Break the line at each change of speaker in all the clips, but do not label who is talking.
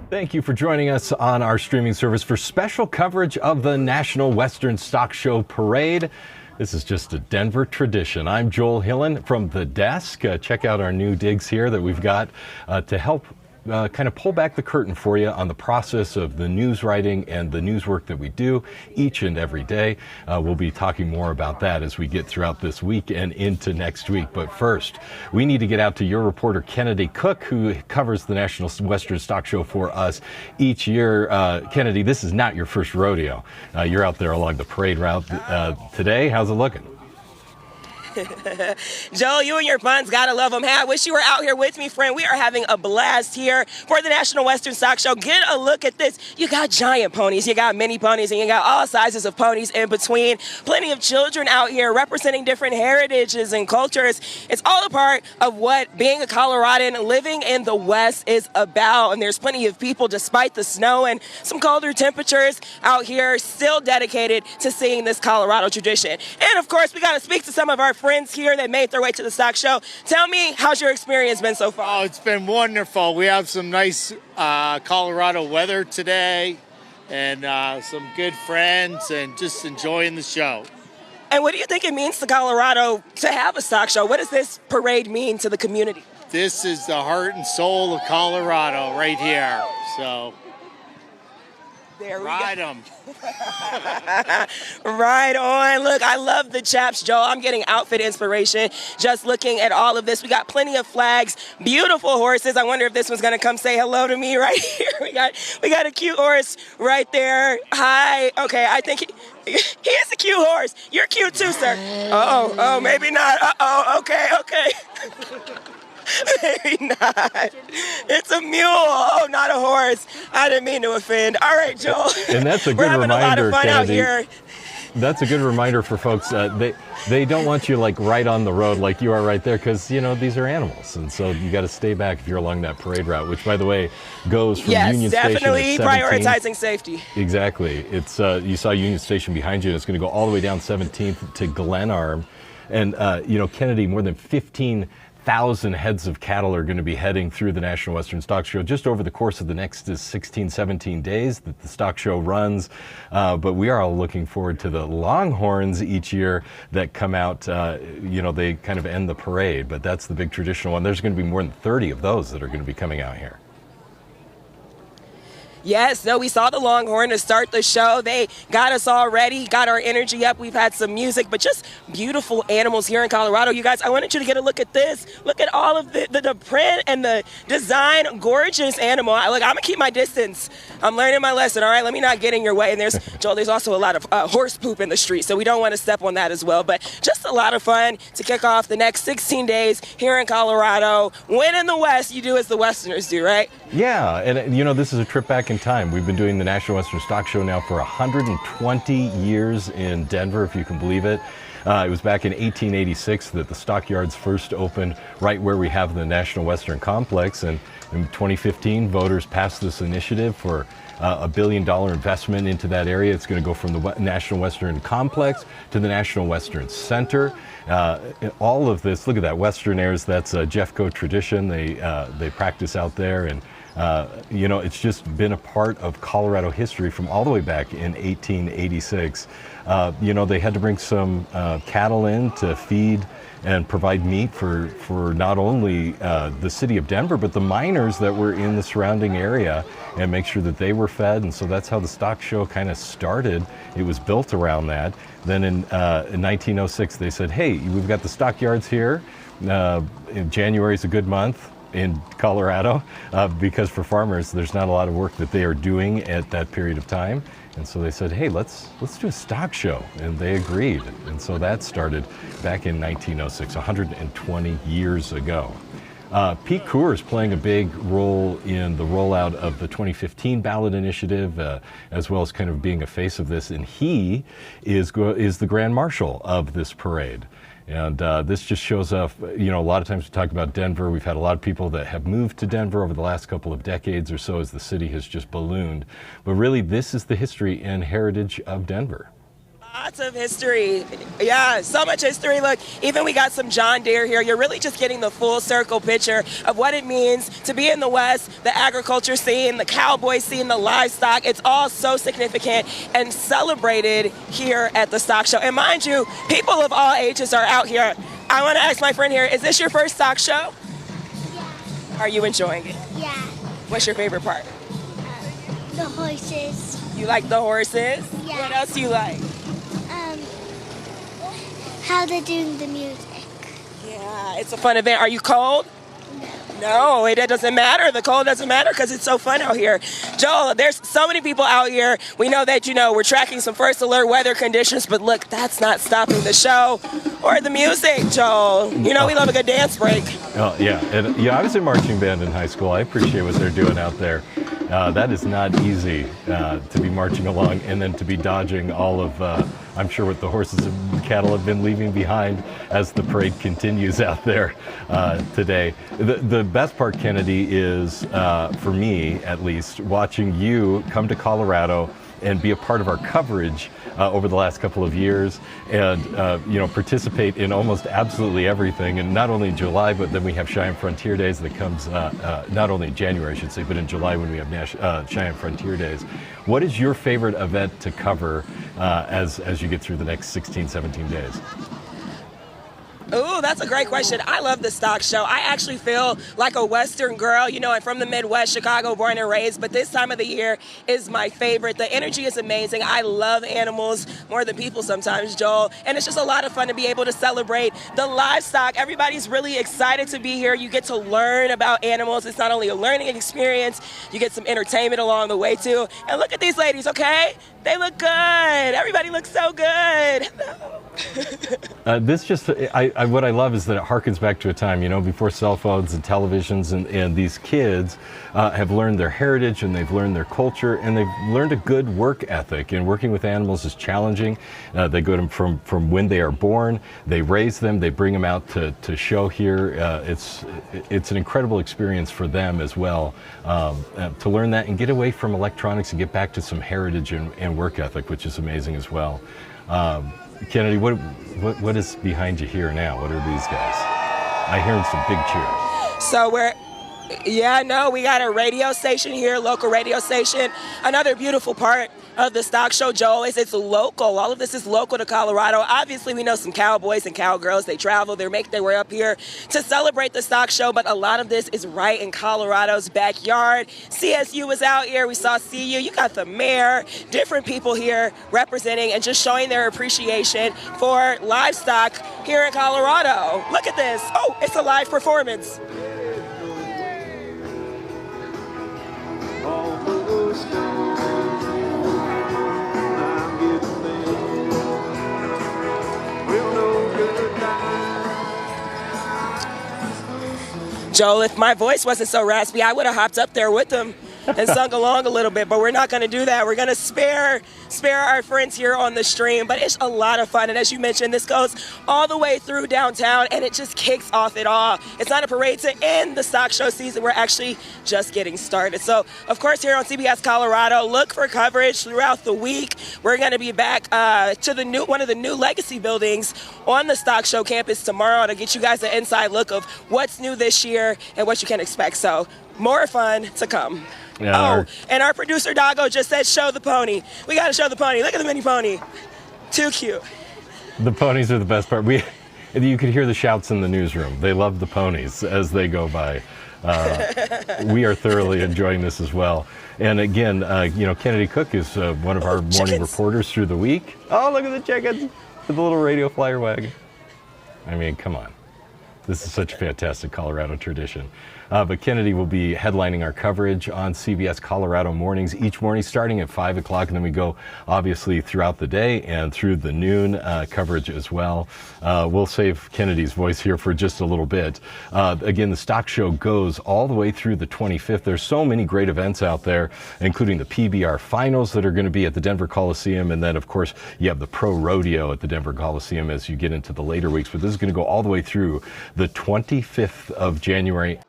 Thank you for joining us on our streaming service for special coverage of the National Western Stock Show Parade. This is just a Denver tradition. I'm Joel Hillen from The Desk. Check out our new digs here that we've got to help kind of pull back the curtain for you on the process of the news writing and the news work that we do each and every day. We'll be talking more about that as we get throughout this week and into next week. But first, we need to get out to your reporter, Kennedy Cook, who covers the National Western Stock Show for us each year. Kennedy, this is not your first rodeo. You're out there along the parade route today. How's it looking?
Joel, you and your buns, gotta love them. Hey, I wish you were out here with me, friend. We are having a blast here for the National Western Stock Show. Get a look at this. You got giant ponies, you got mini ponies, and you got all sizes of ponies in between. Plenty of children out here representing different heritages and cultures. It's all a part of what being a Coloradan living in the West is about. And there's plenty of people, despite the snow and some colder temperatures out here, still dedicated to seeing this Colorado tradition. And of course, we gotta speak to some of our friends here that made their way to the stock show. Tell me, how's your experience been so far?
Oh, it's been wonderful. We have some nice Colorado weather today and some good friends and just enjoying the show.
And what do you think it means to Colorado to have a stock show? What does this parade mean to the community?
This is the heart and soul of Colorado right here. So
there we
ride
go.
them.
Right on. Look, I love the chaps, Joe. I'm getting outfit inspiration just looking at all of this. We got plenty of flags, beautiful horses. I wonder if this one's going to come say hello to me right here. We got a cute horse right there. Hi. Okay, I think he is a cute horse. You're cute too, sir. Oh, maybe not. Okay. Maybe not. It's a mule. Oh, not a horse. I didn't mean to offend. All right, Joel.
And that's a good
We're having
reminder,
a lot of fun out here.
That's a good reminder for folks. They don't want you like right on the road like you are right there because, these are animals. And so you got to stay back if you're along that parade route, which, by the way, goes from Union Station at 17th.
Yes, definitely prioritizing safety.
Exactly. It's you saw Union Station behind you. And it's going to go all the way down 17th to Glenarm. And, Kennedy, more than 15,000 heads of cattle are going to be heading through the National Western Stock Show just over the course of the next 16, 17 days that the stock show runs. But we are all looking forward to the Longhorns each year that come out. They kind of end the parade, but that's the big traditional one. There's going to be more than 30 of those that are going to be coming out here.
Yes, no, we saw the Longhorn to start the show. They got us all ready, got our energy up. We've had some music, but just beautiful animals here in Colorado. You guys, I wanted you to get a look at this. Look at all of the print and the design. Gorgeous animal. I'm going to keep my distance. I'm learning my lesson, all right? Let me not get in your way. And there's also a lot of horse poop in the street, so we don't want to step on that as well. But just a lot of fun to kick off the next 16 days here in Colorado. When in the West, you do as the Westerners do, right?
Yeah, and this is a trip back in time. We've been doing the National Western Stock Show now for 120 years in Denver, if you can believe it. It was back in 1886 that the stockyards first opened right where we have the National Western Complex. And in 2015, voters passed this initiative for $1 billion investment into that area. It's going to go from the National Western Complex to the National Western Center. All of this, look at that, Westernaires, that's a Jeffco tradition. They practice out there, and it's just been a part of Colorado history from all the way back in 1886. They had to bring some cattle in to feed and provide meat for not only the city of Denver, but the miners that were in the surrounding area, and make sure that they were fed. And so that's how the stock show kind of started. It was built around that. Then in 1906, they said, hey, we've got the stockyards here. January is a good month in Colorado because for farmers, there's not a lot of work that they are doing at that period of time. And so they said, hey, let's do a stock show. And they agreed. And so that started back in 1906, 120 years ago. Pete Coors playing a big role in the rollout of the 2015 ballot initiative, as well as kind of being a face of this. And he is the Grand Marshal of this parade. And this just shows up, a lot of times we talk about Denver. We've had a lot of people that have moved to Denver over the last couple of decades or so as the city has just ballooned. But really, this is the history and heritage of Denver.
Lots of history. Yeah, so much history. Look, even we got some John Deere here. You're really just getting the full circle picture of what it means to be in the West, the agriculture scene, the cowboy scene, the livestock. It's all so significant and celebrated here at the stock show. And mind you, people of all ages are out here. I want to ask my friend here, is this your first stock show?
Yeah.
Are you enjoying it?
Yeah.
What's your favorite part?
The horses.
You like the horses?
Yeah.
What else do you like?
How they're doing the music.
Yeah, it's a fun event. Are you cold? No, it doesn't matter. The cold doesn't matter because it's so fun out here. Joel, there's so many people out here. We know that, we're tracking some first alert weather conditions, but look, that's not stopping the show or the music, Joel. We love a good dance break.
Oh, yeah. And, I was in marching band in high school. I appreciate what they're doing out there. That is not easy to be marching along and then to be dodging all of, I'm sure, what the horses and cattle have been leaving behind as the parade continues out there today. The best part, Kennedy, is, for me at least, watching you come to Colorado and be a part of our coverage over the last couple of years and, participate in almost absolutely everything. And not only in July, but then we have Cheyenne Frontier Days that comes not only in January, I should say, but in July when we have Cheyenne Frontier Days. What is your favorite event to cover as you get through the next 16, 17 days?
Ooh, that's a great question. I love the stock show. I actually feel like a Western girl. I'm from the Midwest, Chicago, born and raised, but this time of the year is my favorite. The energy is amazing. I love animals more than people sometimes, Joel. And it's just a lot of fun to be able to celebrate the livestock. Everybody's really excited to be here. You get to learn about animals. It's not only a learning experience, you get some entertainment along the way too. And look at these ladies, okay? They look good. Everybody looks so good.
What I love is that it harkens back to a time, before cell phones and televisions, and these kids have learned their heritage and they've learned their culture and they've learned a good work ethic. And working with animals is challenging. They go to them from when they are born, they raise them, they bring them out to show here. It's an incredible experience for them as well to learn that and get away from electronics and get back to some heritage and work ethic, which is amazing as well. Kennedy, what is behind you here now? What are these guys? I hear some big cheers.
So we got a radio station here, local radio station. Another beautiful part of the stock show, Joel, is it's local. All of this is local to Colorado. Obviously, we know some cowboys and cowgirls. They travel, they make their way up here to celebrate the stock show, but a lot of this is right in Colorado's backyard. CSU was out here. We saw CU. You got the mayor, different people here representing and just showing their appreciation for livestock here in Colorado. Look at this. Oh, it's a live performance. Joel, if my voice wasn't so raspy, I would have hopped up there with them and sung along a little bit, but we're not going to do that. We're going to spare our friends here on the stream, but it's a lot of fun. And as you mentioned, this goes all the way through downtown, and it just kicks off it all. It's not a parade to end the stock show season. We're actually just getting started. So, of course, here on CBS Colorado, look for coverage throughout the week. We're going to be back to one of the new legacy buildings on the stock show campus tomorrow to get you guys an inside look of what's new this year and what you can expect. So, more fun to come.
Yeah,
and our producer Doggo just said, show the pony. We got to show the pony. Look at the mini pony. Too cute.
The ponies are the best part. You could hear the shouts in the newsroom. They love the ponies as they go by. We are thoroughly enjoying this as well. And again, Kennedy Cook is one of our morning reporters through the week. Oh, look at the chickens with the little radio flyer wagon. I mean, come on. This is such a fantastic Colorado tradition. But Kennedy will be headlining our coverage on CBS Colorado mornings, each morning starting at 5 o'clock, and then we go obviously throughout the day and through the noon coverage as well. We'll save Kennedy's voice here for just a little bit. Again, the stock show goes all the way through the 25th. There's so many great events out there, including the PBR finals that are going to be at the Denver Coliseum, and then of course you have the Pro Rodeo at the Denver Coliseum as you get into the later weeks. But this is going to go all the way through the 25th of January.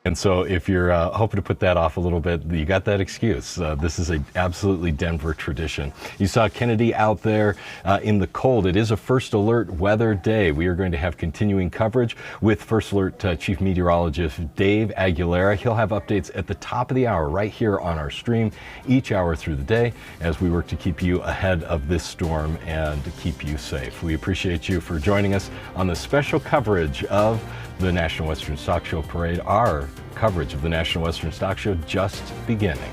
And so if you're hoping to put that off a little bit, you got that excuse. This is a absolutely Denver tradition. You saw Kennedy out there in the cold. It is a First Alert weather day. We are going to have continuing coverage with First Alert Chief Meteorologist Dave Aguilera. He'll have updates at the top of the hour right here on our stream each hour through the day as we work to keep you ahead of this storm and to keep you safe. We appreciate you for joining us on the special coverage of the National Western Stock Show Parade. Our coverage of the National Western Stock Show just beginning.